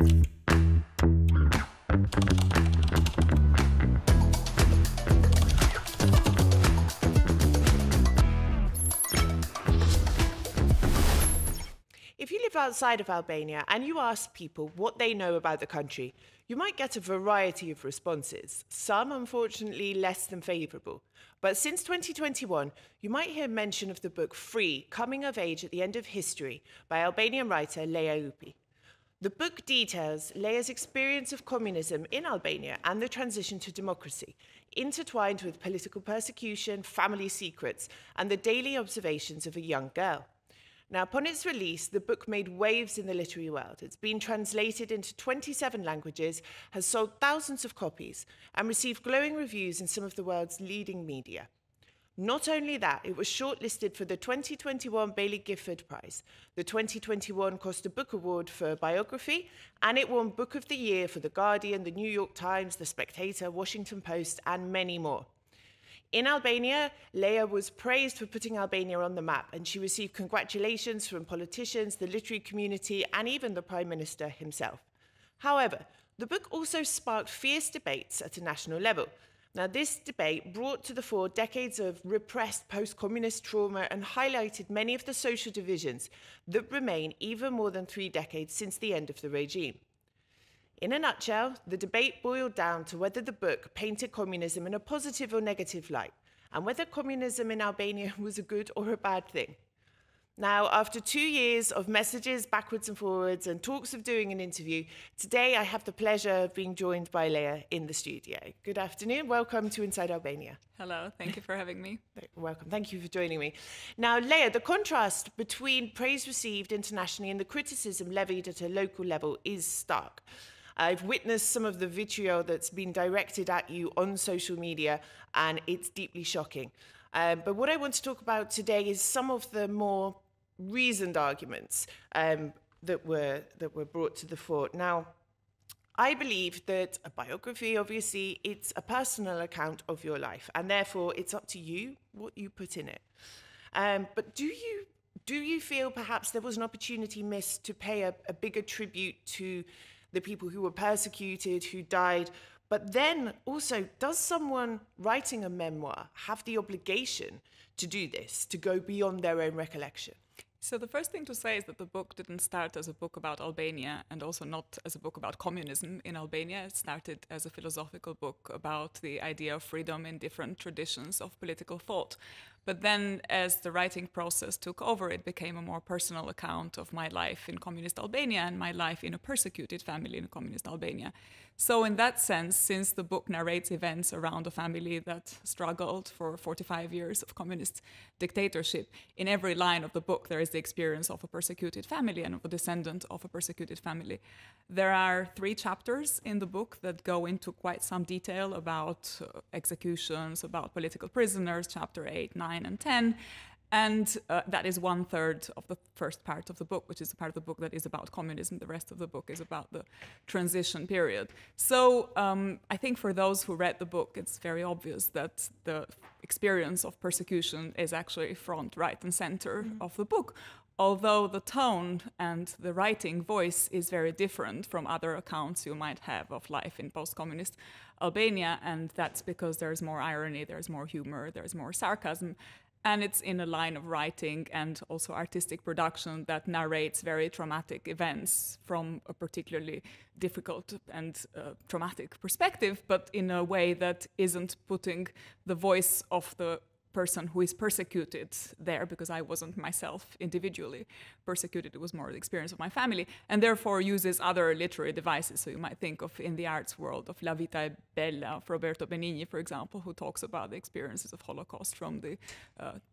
If you live outside of Albania and you ask people what they know about the country, you might get a variety of responses, some unfortunately less than favourable. But since 2021, you might hear mention of the book Free, Coming of Age at the End of History by Albanian writer Lea Ypi. The book details Lea's experience of communism in Albania and the transition to democracy, intertwined with political persecution, family secrets, and the daily observations of a young girl. Now, upon its release, the book made waves in the literary world. It's been translated into 27 languages, has sold thousands of copies, and received glowing reviews in some of the world's leading media. Not only that, it was shortlisted for the 2021 Baillie Gifford Prize, the 2021 Costa Book Award for biography, and it won Book of the Year for The Guardian, The New York Times, The Spectator, Washington Post, and many more. In Albania, Lea was praised for putting Albania on the map, and she received congratulations from politicians, the literary community, and even the Prime Minister himself. However, the book also sparked fierce debates at a national level. Now, this debate brought to the fore decades of repressed post-communist trauma and highlighted many of the social divisions that remain even more than 3 decades since the end of the regime. In a nutshell, the debate boiled down to whether the book painted communism in a positive or negative light, and whether communism in Albania was a good or a bad thing. Now, after 2 years of messages backwards and forwards and talks of doing an interview, today I have the pleasure of being joined by Lea in the studio. Good afternoon, welcome to Inside Albania. Hello, thank you for having me. Welcome, thank you for joining me. Now, Lea, the contrast between praise received internationally and the criticism levied at a local level is stark. I've witnessed some of the vitriol that's been directed at you on social media, and it's deeply shocking. But what I want to talk about today is some of the more reasoned arguments that were brought to the fore. Now, I believe that a biography, obviously, it's a personal account of your life, and therefore it's up to you what you put in it. But do you feel perhaps there was an opportunity missed to pay a bigger tribute to the people who were persecuted, who died? But then also, does someone writing a memoir have the obligation to do this, to go beyond their own recollection? So the first thing to say is that the book didn't start as a book about Albania, and also not as a book about communism in Albania. It started as a philosophical book about the idea of freedom in different traditions of political thought. But then, as the writing process took over, it became a more personal account of my life in communist Albania and my life in a persecuted family in communist Albania. So in that sense, since the book narrates events around a family that struggled for 45 years of communist dictatorship, in every line of the book there is the experience of a persecuted family and of a descendant of a persecuted family. There are 3 chapters in the book that go into quite some detail about executions, about political prisoners, chapter 8, 9, and 10. And that is 1/3 of the first part of the book, which is the part of the book that is about communism. The rest of the book is about the transition period. So I think for those who read the book, it's very obvious that the experience of persecution is actually front, right, and center of the book. Although the tone and the writing voice is very different from other accounts you might have of life in post-communist Albania, and that's because there's more irony, there's more humor, there's more sarcasm. And it's in a line of writing and also artistic production that narrates very traumatic events from a particularly difficult and traumatic perspective, but in a way that isn't putting the voice of the person who is persecuted there, because I wasn't myself individually persecuted. It was more the experience of my family, and therefore uses other literary devices. So you might think of, in the arts world, of La Vita è Bella of Roberto Benigni, for example, who talks about the experiences of Holocaust from the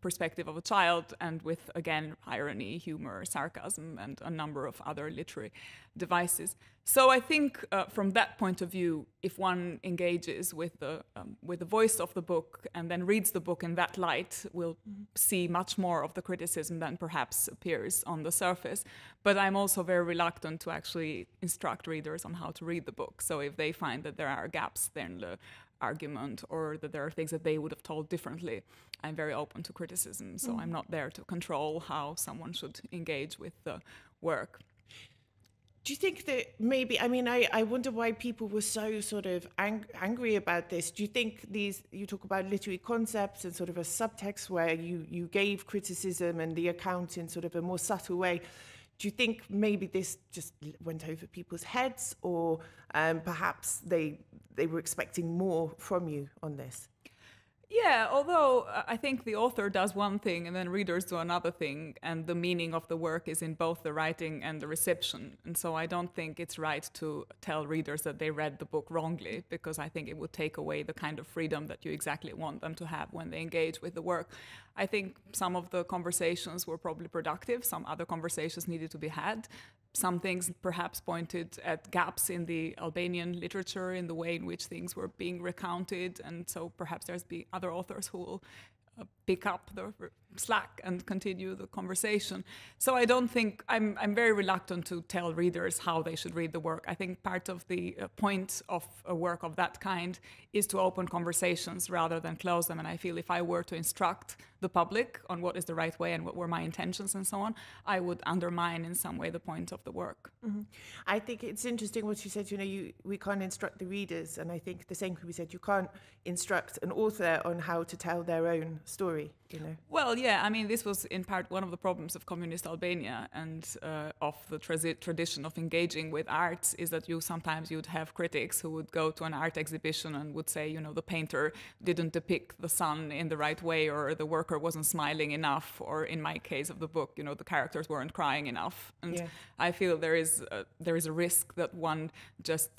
perspective of a child, and with, again, irony, humor, sarcasm, and a number of other literary devices. So I think from that point of view, if one engages with the voice of the book and then reads the book in that light, we'll see much more of the criticism than perhaps appears on the surface. But I'm also very reluctant to actually instruct readers on how to read the book. So if they find that there are gaps in the argument, or that there are things that they would have told differently, I'm very open to criticism. So I'm not there to control how someone should engage with the work. Do you think that maybe, I mean, I wonder why people were so sort of angry about this. Do you think you talk about literary concepts and sort of a subtext where you gave criticism and the account in sort of a more subtle way. Do you think maybe this just went over people's heads, or perhaps they were expecting more from you on this? Yeah, although I think the author does one thing and then readers do another thing, and the meaning of the work is in both the writing and the reception. And so I don't think it's right to tell readers that they read the book wrongly, because I think it would take away the kind of freedom that you exactly want them to have when they engage with the work. I think some of the conversations were probably productive, some other conversations needed to be had. Some things perhaps pointed at gaps in the Albanian literature, in the way in which things were being recounted, and so perhaps there's other authors who will pick up the slack and continue the conversation. So I don't think, I'm very reluctant to tell readers how they should read the work. I think part of the point of a work of that kind is to open conversations rather than close them. And I feel if I were to instruct the public on what is the right way and what were my intentions and so on, I would undermine in some way the point of the work. Mm-hmm. I think it's interesting what you said, we can't instruct the readers, and I think the same could be said, you can't instruct an author on how to tell their own story, Well, yeah, I mean, this was in part one of the problems of communist Albania and of the tradition of engaging with arts, is that sometimes you'd have critics who would go to an art exhibition and would say, the painter didn't depict the sun in the right way, or the worker wasn't smiling enough, or in my case of the book, the characters weren't crying enough. And yeah. I feel there is a risk that one just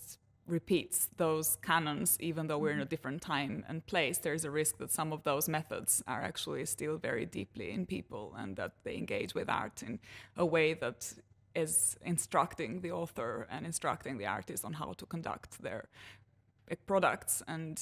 repeats those canons, even though we're in a different time and place. There's a risk that some of those methods are actually still very deeply in people, and that they engage with art in a way that is instructing the author and instructing the artist on how to conduct their products. And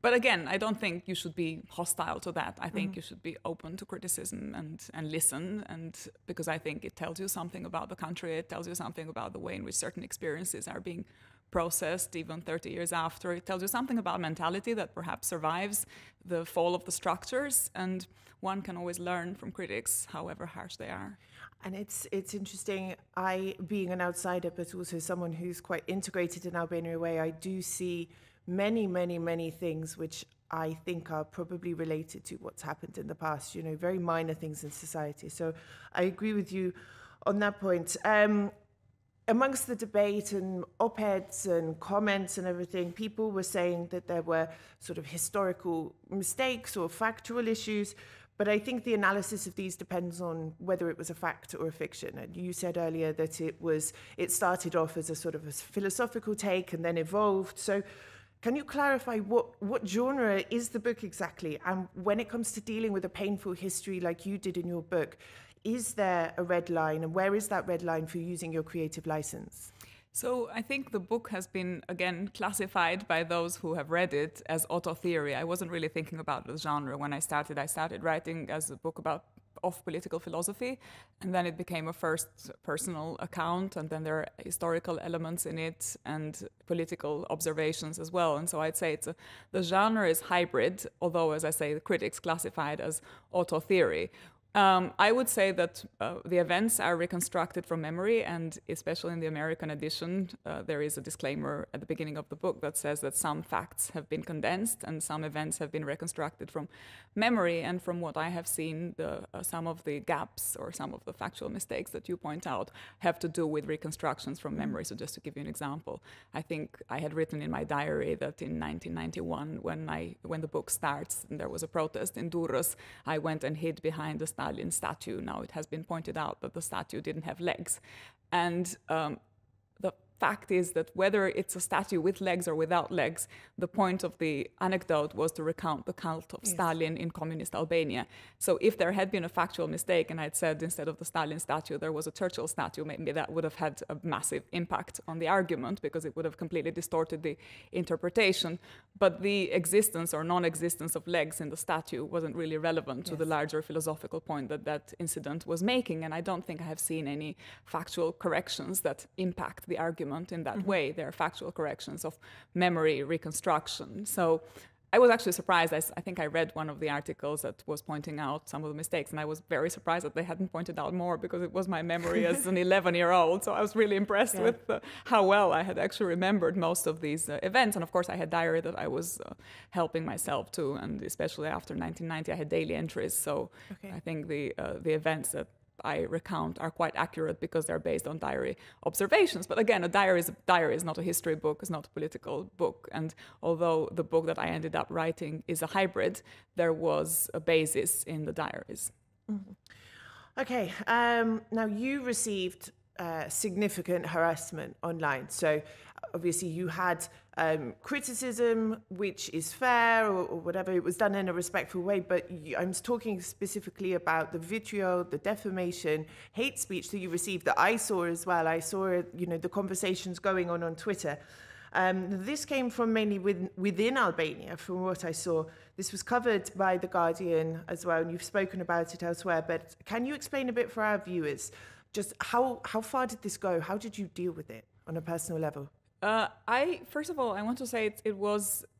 but again, I don't think you should be hostile to that. I think you should be open to criticism and listen, and because I think it tells you something about the country, it tells you something about the way in which certain experiences are being processed even 30 years after. It tells you something about mentality that perhaps survives the fall of the structures, and one can always learn from critics, however harsh they are. And it's interesting, I, being an outsider, but also someone who's quite integrated in Albania way, I do see many, many, many things which I think are probably related to what's happened in the past, very minor things in society. So I agree with you on that point. Amongst the debate and op-eds and comments and everything, people were saying that there were sort of historical mistakes or factual issues, but I think the analysis of these depends on whether it was a fact or a fiction. And you said earlier that it started off as a sort of a philosophical take and then evolved. So can you clarify what genre is the book exactly? And when it comes to dealing with a painful history like you did in your book, is there a red line, and where is that red line for using your creative license? So I think the book has been, again, classified by those who have read it as auto-theory. I wasn't really thinking about the genre when I started. I started writing as a book of political philosophy, and then it became a first personal account, and then there are historical elements in it and political observations as well. And so I'd say the genre is hybrid, although, as I say, the critics classify it as auto-theory. I would say that the events are reconstructed from memory, and especially in the American edition, there is a disclaimer at the beginning of the book that says that some facts have been condensed and some events have been reconstructed from memory. And from what I have seen, some of the gaps or some of the factual mistakes that you point out have to do with reconstructions from memory. So just to give you an example, I think I had written in my diary that in 1991, when the book starts and there was a protest in Durrës, I went and hid behind the Stalin statue. Now it has been pointed out that the statue didn't have legs. And the fact is that whether it's a statue with legs or without legs, the point of the anecdote was to recount the cult of Stalin in communist Albania. So if there had been a factual mistake and I'd said instead of the Stalin statue there was a Churchill statue, maybe that would have had a massive impact on the argument, because it would have completely distorted the interpretation. But the existence or non-existence of legs in the statue wasn't really relevant to the larger philosophical point that incident was making. And I don't think I have seen any factual corrections that impact the argument in that way. There are factual corrections of memory reconstruction. So I was actually surprised. I think I read one of the articles that was pointing out some of the mistakes, and I was very surprised that they hadn't pointed out more, because it was my memory as an 11-year-old. So I was really impressed with how well I had actually remembered most of these events. And of course, I had diary that I was helping myself to, and especially after 1990, I had daily entries. So I think the events that I recount are quite accurate because they're based on diary observations. But again, a diary is not a history book, it's not a political book. And although the book that I ended up writing is a hybrid, there was a basis in the diaries. Mm-hmm. Okay, now you received significant harassment online. So obviously you had criticism, which is fair or whatever. It was done in a respectful way, but I'm talking specifically about the vitriol, the defamation, hate speech that you received that I saw as well. I saw, the conversations going on Twitter. This came from mainly within Albania, from what I saw. This was covered by The Guardian as well, and you've spoken about it elsewhere. But can you explain a bit for our viewers, just how far did this go? How did you deal with it on a personal level? First of all, I want to say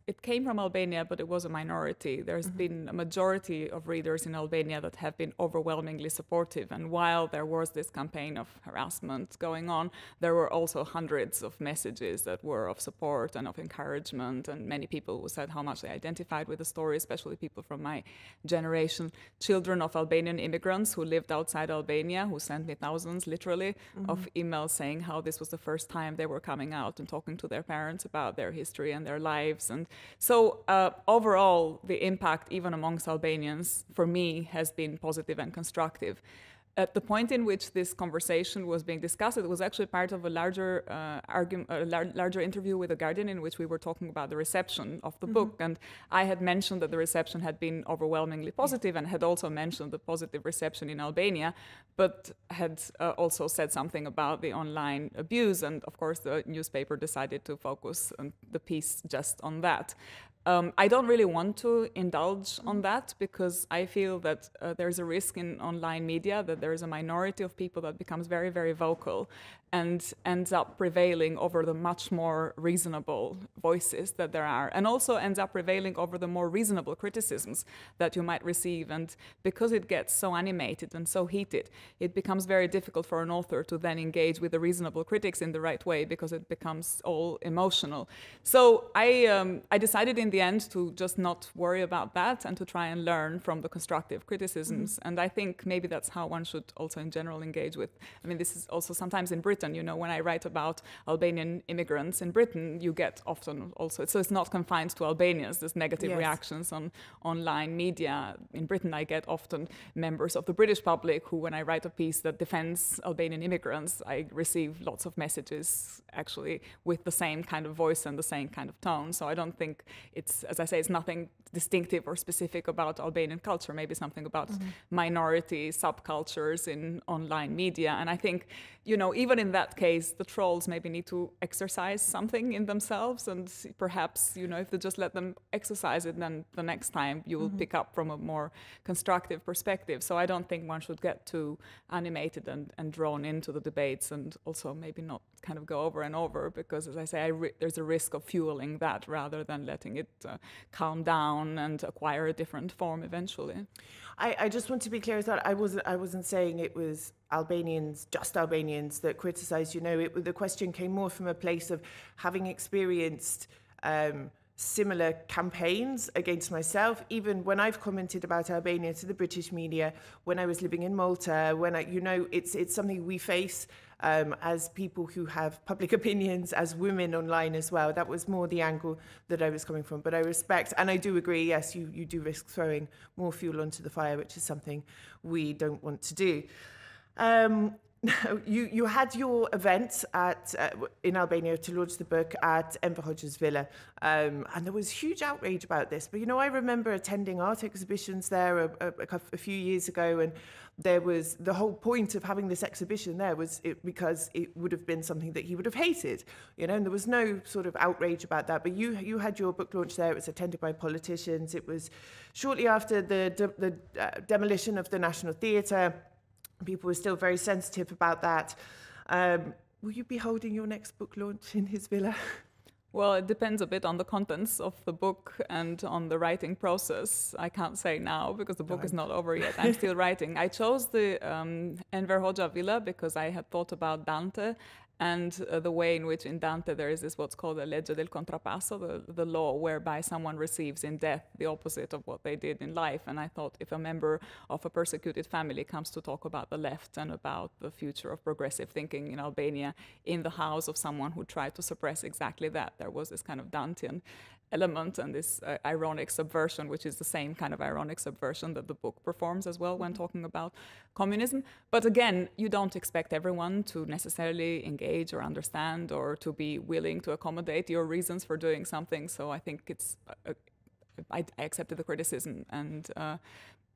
it came from Albania, but it was a minority. There's been a majority of readers in Albania that have been overwhelmingly supportive. And while there was this campaign of harassment going on, there were also hundreds of messages that were of support and of encouragement. And many people who said how much they identified with the story, especially people from my generation, children of Albanian immigrants who lived outside Albania, who sent me thousands, literally, of emails saying how this was the first time they were coming out and talking to their parents about their history and their lives. And so overall, the impact, even amongst Albanians, for me, has been positive and constructive. At the point in which this conversation was being discussed, it was actually part of a larger larger interview with The Guardian, in which we were talking about the reception of the book. And I had mentioned that the reception had been overwhelmingly positive, and had also mentioned the positive reception in Albania, but had also said something about the online abuse. And of course, the newspaper decided to focus on the piece just on that. I don't really want to indulge on that, because I feel that there's a risk in online media that there is a minority of people that becomes very, very vocal and ends up prevailing over the much more reasonable voices that there are, and also ends up prevailing over the more reasonable criticisms that you might receive. And because it gets so animated and so heated, it becomes very difficult for an author to then engage with the reasonable critics in the right way, because it becomes all emotional. So I decided in the end to just not worry about that and to try and learn from the constructive criticisms. And I think maybe that's how one should also in general engage with, this is also sometimes in Britain, when I write about Albanian immigrants in Britain, you get often also, so it's not confined to Albanians, there's negative reactions on online media. In Britain, I get often members of the British public who, when I write a piece that defends Albanian immigrants, I receive lots of messages actually with the same kind of voice and the same kind of tone. So I don't think it's, as I say, it's nothing distinctive or specific about Albanian culture, maybe something about minority subcultures in online media. And I think, even in that case, the trolls maybe need to exercise something in themselves, and perhaps, if they just let them exercise it, then the next time you will pick up from a more constructive perspective. So I don't think one should get too animated and drawn into the debates, and also maybe not kind of go over and over, because, as I say, there's a risk of fueling that rather than letting it calm down and acquire a different form eventually. I just want to be clear that I wasn't saying it was just Albanians that criticised. The question came more from a place of having experienced similar campaigns against myself, even when I've commented about Albania to the British media, when I was living in Malta, it's something we face as people who have public opinions, as women online as well. That was more the angle that I was coming from. But I respect, and I do agree, yes, you do risk throwing more fuel onto the fire, which is something we don't want to do. You had your event in Albania to launch the book at Enver Hoxha's villa, and there was huge outrage about this. But I remember attending art exhibitions there a few years ago, and there was the whole point of having this exhibition there was because it would have been something that he would have hated, and there was no sort of outrage about that. But you had your book launch there. It was attended by politicians. It was shortly after the demolition of the National Theatre. People were still very sensitive about that. Will you be holding your next book launch in his villa? Well, it depends a bit on the contents of the book and on the writing process. I can't say now because the book is not over yet. I'm still writing. I chose the Enver Hoxha villa because I had thought about Dante and the way in which in Dante there is this what's called a legge del contrappasso, the law whereby someone receives in death the opposite of what they did in life. And I thought if a member of a persecuted family comes to talk about the left and about the future of progressive thinking in Albania in the house of someone who tried to suppress exactly that, there was this kind of Dantean element and this ironic subversion, which is the same kind of ironic subversion that the book performs as well when talking about communism. But again, you don't expect everyone to necessarily engage or understand or to be willing to accommodate your reasons for doing something. So I think it's, I accepted the criticism, and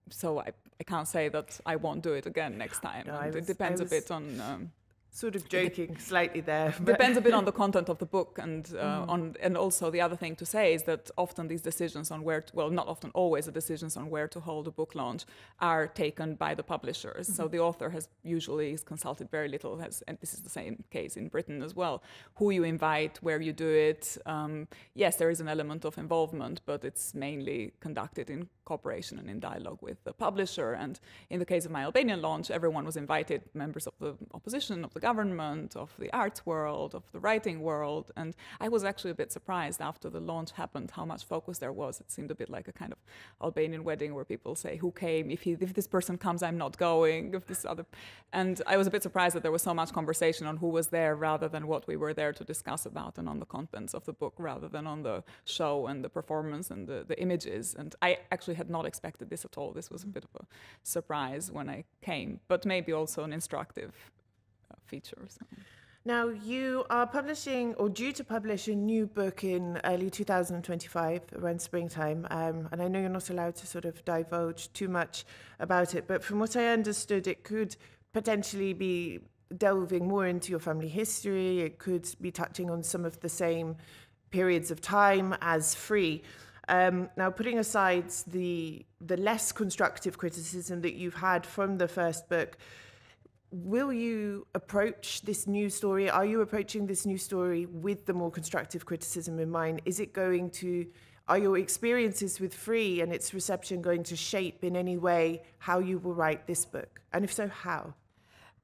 so I can't say that I won't do it again next time. No, it depends a bit on... sort of joking slightly there. Depends a bit on the content of the book, and and also the other thing to say is that often these decisions on where to, well, not often, always the decisions on where to hold a book launch are taken by the publishers. So the author has usually consulted very little, and this is the same case in Britain as well. Who you invite, where you do it. Yes, there is an element of involvement, but it's mainly conducted in cooperation and in dialogue with the publisher. And in the case of my Albanian launch, everyone was invited, members of the opposition, of the government, of the arts world, of the writing world. And I was actually a bit surprised after the launch happened how much focus there was. It seemed a bit like a kind of Albanian wedding where people say, who came? If this person comes, I'm not going. If this other... And I was a bit surprised that there was so much conversation on who was there rather than what we were there to discuss about, and on the contents of the book rather than on the show and the performance and the images. And I actually had not expected this at all. This was a bit of a surprise when I came, but maybe also an instructive feature. So. Now, you are publishing or due to publish a new book in early 2025, around springtime, and I know you're not allowed to sort of divulge too much about it, but from what I understood, it could potentially be delving more into your family history. It could be touching on some of the same periods of time as Free. Now, putting aside the less constructive criticism that you've had from the first book, will you approach this new story? Are you approaching this new story with the more constructive criticism in mind? Are your experiences with Free and its reception going to shape in any way how you will write this book? And if so, how?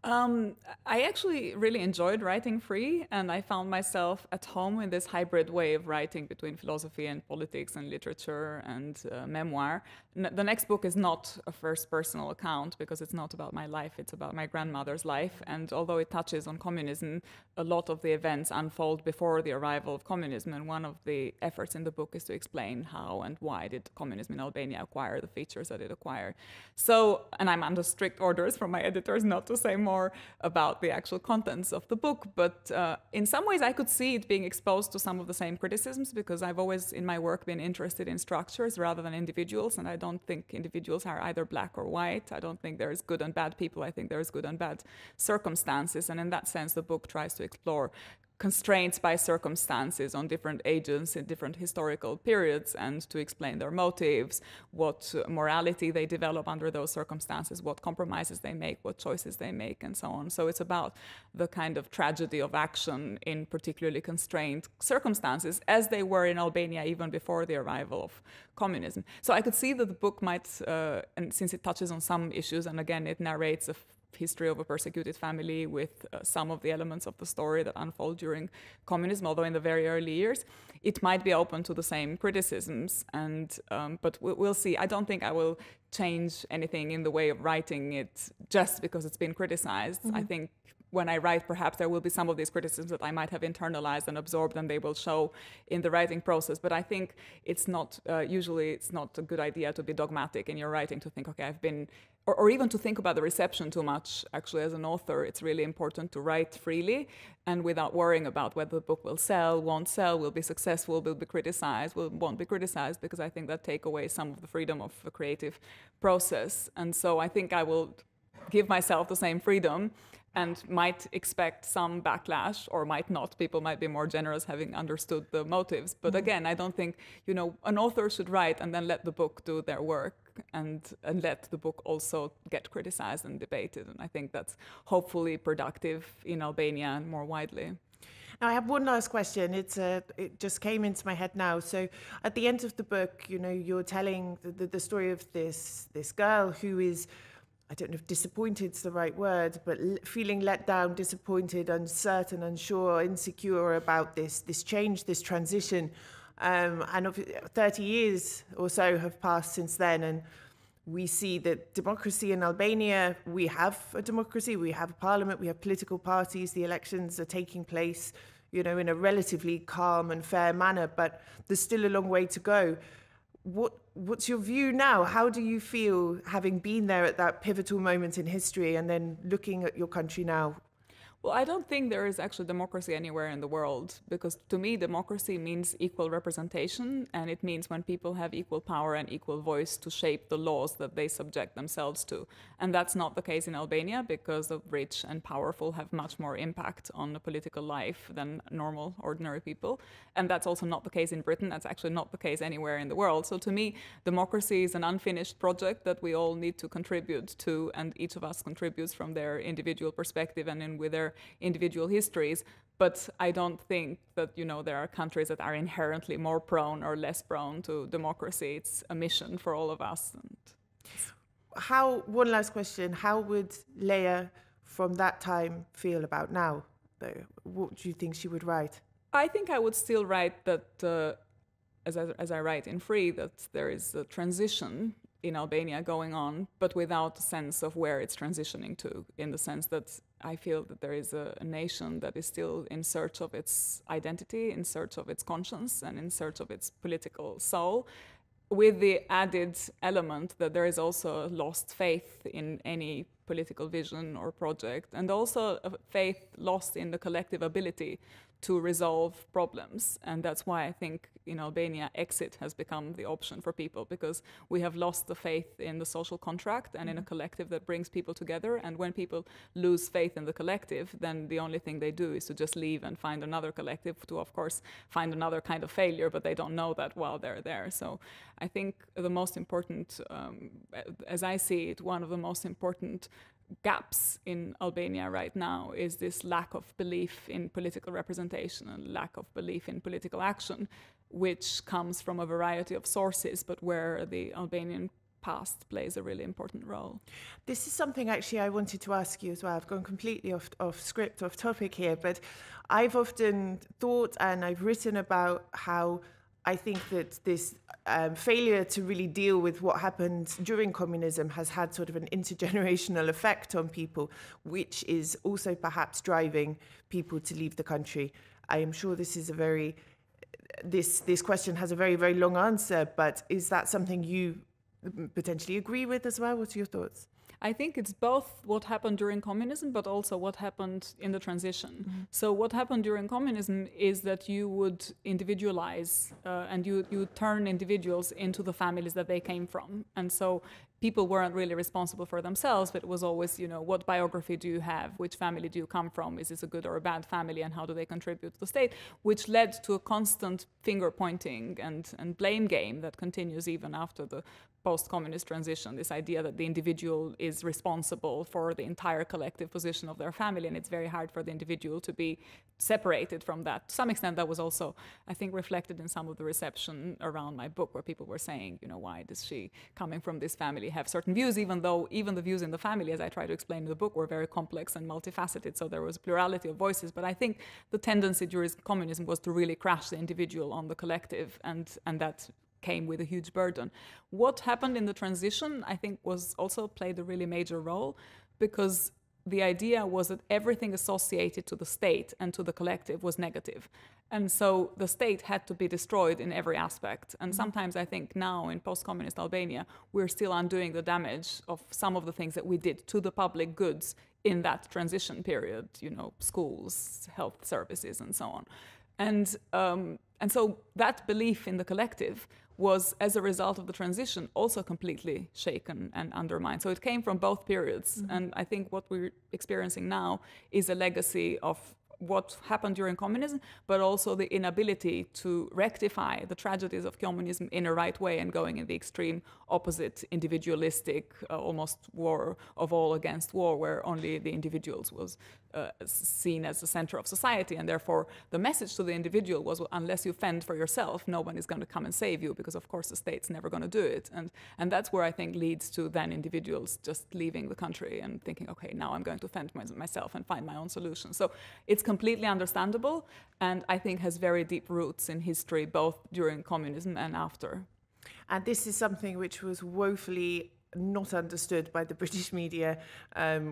I actually really enjoyed writing Free, and I found myself at home in this hybrid way of writing between philosophy and politics and literature and memoir. The next book is not a first personal account because it's not about my life, it's about my grandmother's life. And although it touches on communism, a lot of the events unfold before the arrival of communism. And one of the efforts in the book is to explain how and why did communism in Albania acquire the features that it acquired. So, and I'm under strict orders from my editors not to say more about the actual contents of the book, but in some ways I could see it being exposed to some of the same criticisms because I've always in my work been interested in structures rather than individuals, and I don't think individuals are either black or white. I don't think there's good and bad people. I think there's good and bad circumstances, and in that sense the book tries to explore constraints by circumstances on different agents in different historical periods and to explain their motives, what morality they develop under those circumstances, what compromises they make, what choices they make, and so on. So it's about the kind of tragedy of action in particularly constrained circumstances, as they were in Albania even before the arrival of communism. So I could see that the book might, and since it touches on some issues, and again it narrates a history of a persecuted family with some of the elements of the story that unfold during communism, although in the very early years, it might be open to the same criticisms. And but we'll see. I don't think I will change anything in the way of writing it just because it's been criticized. Mm-hmm. I think when I write, perhaps there will be some of these criticisms that I might have internalized and absorbed, and they will show in the writing process. But I think it's not, usually it's not a good idea to be dogmatic in your writing, to think, okay, I've been, or even to think about the reception too much. Actually, as an author, it's really important to write freely and without worrying about whether the book will sell, won't sell, will be successful, will be criticized, won't be criticized, because I think that take away some of the freedom of the creative process. And so I think I will give myself the same freedom and might expect some backlash or might not. People might be more generous having understood the motives. But again, I don't think, an author should write and then let the book do their work and let the book also get criticized and debated. And I think that's hopefully productive in Albania and more widely. Now, I have one last question. It just came into my head now. So, at the end of the book, you know, you're telling the story of this girl who is, I don't know if disappointed is the right word, but feeling let down, disappointed, uncertain, unsure, insecure about this change, this transition. And 30 years or so have passed since then, and we see that democracy in Albania, we have a democracy, we have a parliament, we have political parties, the elections are taking place, you know, in a relatively calm and fair manner, but there's still a long way to go. What's your view now? How do you feel having been there at that pivotal moment in history and then looking at your country now? Well, I don't think there is actually democracy anywhere in the world, because to me, democracy means equal representation, and it means when people have equal power and equal voice to shape the laws that they subject themselves to. And that's not the case in Albania, because the rich and powerful have much more impact on the political life than normal, ordinary people. And that's also not the case in Britain. That's actually not the case anywhere in the world. So to me, democracy is an unfinished project that we all need to contribute to, and each of us contributes from their individual perspective and with their individual histories. But I don't think that, you know, there are countries that are inherently more prone or less prone to democracy. It's a mission for all of us. One last question, how would Lea from that time feel about now? What do you think she would write? I think I would still write that, as I write in Free, that there is a transition in Albania going on, but without a sense of where it's transitioning to, in the sense that I feel that there is a nation that is still in search of its identity, in search of its conscience, and in search of its political soul, with the added element that there is also a lost faith in any political vision or project, and also a faith lost in the collective ability to resolve problems. And that's why I think in Albania, exit has become the option for people, because we have lost the faith in the social contract and in a collective that brings people together. And when people lose faith in the collective, then the only thing they do is to just leave and find another collective, to of course find another kind of failure, but they don't know that while they're there. So I think the most important, as I see it, one of the most important gaps in Albania right now is this lack of belief in political representation and lack of belief in political action, which comes from a variety of sources, but where the Albanian past plays a really important role. This is something actually I wanted to ask you as well. I've gone completely off script, off topic here, but I've often thought and I've written about how I think that this failure to really deal with what happened during communism has had sort of an intergenerational effect on people, which is also perhaps driving people to leave the country. I am sure this is this question has a very, very long answer, but is that something you potentially agree with as well? What are your thoughts? I think it's both what happened during communism, but also what happened in the transition. So what happened during communism is that you would individualize and you turn individuals into the families that they came from. And so people weren't really responsible for themselves, but it was always, you know, what biography do you have? Which family do you come from? Is this a good or a bad family? And how do they contribute to the state? Which led to a constant finger pointing and blame game that continues even after the post-communist transition, this idea that the individual is responsible for the entire collective position of their family, and it's very hard for the individual to be separated from that. To some extent, that was also, I think, reflected in some of the reception around my book, where people were saying, you know, why does she, coming from this family, have certain views, even though even the views in the family, as I try to explain in the book, were very complex and multifaceted, so there was a plurality of voices. But I think the tendency during communism was to really crash the individual on the collective, and that came with a huge burden. What happened in the transition, I think, was also played a really major role, because the idea was that everything associated to the state and to the collective was negative. And so the state had to be destroyed in every aspect. And sometimes I think now in post-communist Albania, we're still undoing the damage of some of the things that we did to the public goods in that transition period, you know, schools, health services, and so on. And so that belief in the collective was, as a result of the transition, also completely shaken and undermined. So it came from both periods. And I think what we're experiencing now is a legacy of what happened during communism, but also the inability to rectify the tragedies of communism in a right way and going in the extreme opposite, individualistic, almost war of all against war, where only the individuals was seen as the center of society. And therefore, the message to the individual was, well, unless you fend for yourself, no one is going to come and save you, because of course the state's never going to do it. And that's where I think leads to then individuals just leaving the country and thinking, okay, now I'm going to fend myself and find my own solution. So it's completely understandable, and I think has very deep roots in history, both during communism and after. And this is something which was woefully not understood by the British media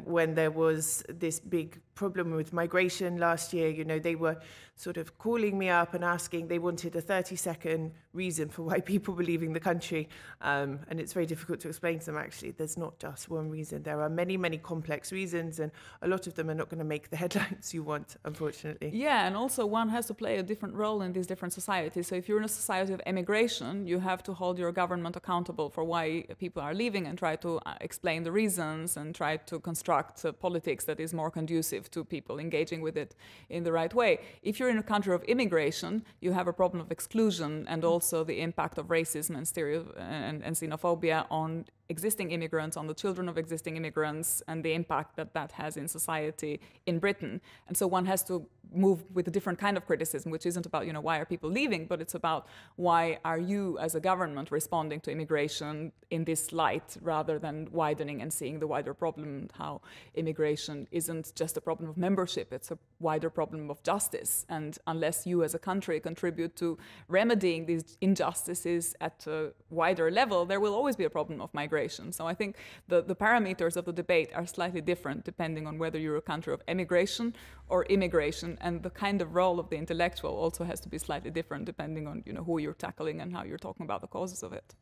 when there was this big problem with migration last year. You know, they were sort of calling me up and asking, they wanted a 30-second reason for why people were leaving the country. And it's very difficult to explain to them, actually. There's not just one reason. There are many, many complex reasons, and a lot of them are not going to make the headlines you want, unfortunately. Yeah, and also one has to play a different role in these different societies. So if you're in a society of emigration, you have to hold your government accountable for why people are leaving and try to explain the reasons and try to construct politics that is more conducive to people engaging with it in the right way. If you're in a country of immigration, you have a problem of exclusion and also the impact of racism and xenophobia on existing immigrants, on the children of existing immigrants, and the impact that that has in society in Britain. And so one has to move with a different kind of criticism, which isn't about, you know, why are people leaving, but it's about why are you as a government responding to immigration in this light, rather than widening and seeing the wider problem, how immigration isn't just a problem of membership, it's a wider problem of justice. And unless you as a country contribute to remedying these injustices at a wider level, there will always be a problem of migration. So I think the parameters of the debate are slightly different depending on whether you're a country of emigration or immigration, and the kind of role of the intellectual also has to be slightly different depending on, you know, who you're tackling and how you're talking about the causes of it.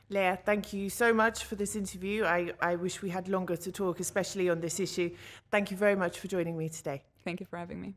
Lea, thank you so much for this interview. I wish we had longer to talk, especially on this issue. Thank you very much for joining me today. Thank you for having me.